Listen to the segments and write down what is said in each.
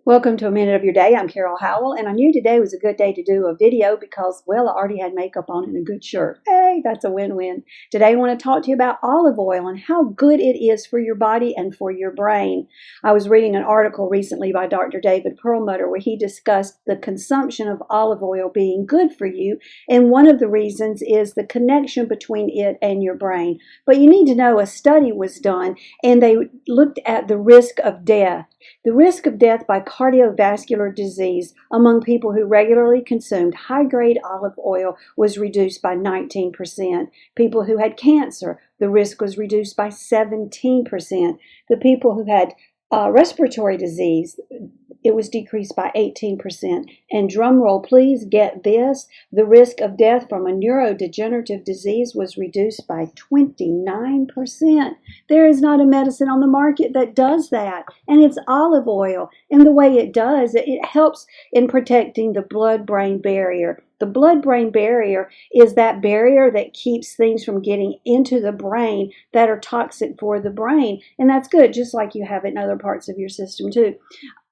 Welcome to A Minute of Your Day. I'm Carol Howell, and I knew today was a good day to do a video because, well, I already had makeup on and a good shirt. Hey, that's a win-win. Today I want to talk to you about olive oil and how good it is for your body and for your brain. I was reading an article recently by Dr. David Perlmutter where he discussed the consumption of olive oil being good for you, and one of the reasons is the connection between it and your brain. But you need to know a study was done, and they looked at the risk of death. The risk of death by cardiovascular disease among people who regularly consumed high-grade olive oil was reduced by 19%. People who had cancer, the risk was reduced by 17%. The people who had respiratory disease, it was decreased by 18%. And drum roll, please get this, the risk of death from a neurodegenerative disease was reduced by 29%. There is not a medicine on the market that does that, and it's olive oil. And the way it does, it helps in protecting the blood-brain barrier. The blood-brain barrier is that barrier that keeps things from getting into the brain that are toxic for the brain, and that's good, just like you have it in other parts of your system too.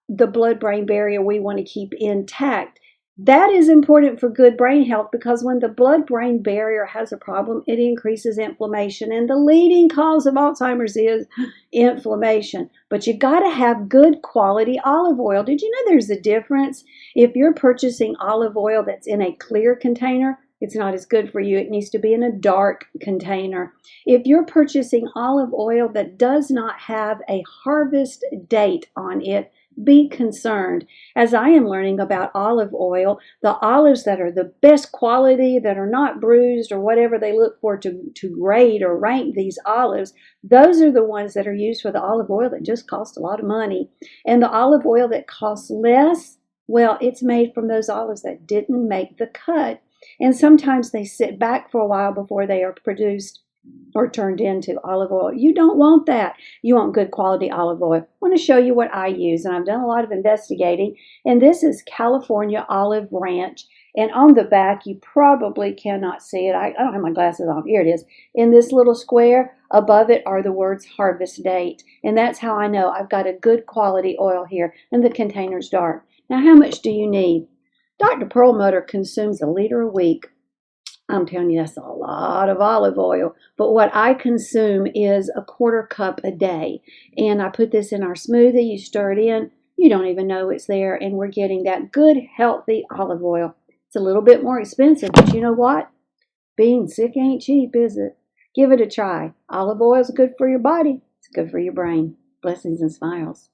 The blood-brain barrier we want to keep intact. That is important for good brain health because when the blood-brain barrier has a problem, it increases inflammation, and the leading cause of Alzheimer's is inflammation. But you got to have good quality olive oil. Did you know there's a difference? If you're purchasing olive oil that's in a clear container, it's not as good for you. It needs to be in a dark container. If you're purchasing olive oil that does not have a harvest date on it, be concerned. As I am learning about olive oil, the olives that are the best quality, that are not bruised or whatever they look for to grade or rank these olives, those are the ones that are used for the olive oil that just cost a lot of money. And the olive oil that costs less, well, it's made from those olives that didn't make the cut. And sometimes they sit back for a while before they are produced or turned into olive oil. You don't want that. You want good quality olive oil. I want to show you what I use, and I've done a lot of investigating, and this is California Olive Ranch, and on the back, you probably cannot see it. I don't have my glasses on. Here it is. In this little square, above it are the words harvest date, and that's how I know I've got a good quality oil here, and the container's dark. Now, how much do you need? Dr. Perlmutter consumes 1 liter a week. I'm telling you, that's a lot of olive oil. But what I consume is 1/4 cup a day. And I put this in our smoothie. You stir it in. You don't even know it's there. And we're getting that good, healthy olive oil. It's a little bit more expensive, but you know what? Being sick ain't cheap, is it? Give it a try. Olive oil is good for your body. It's good for your brain. Blessings and smiles.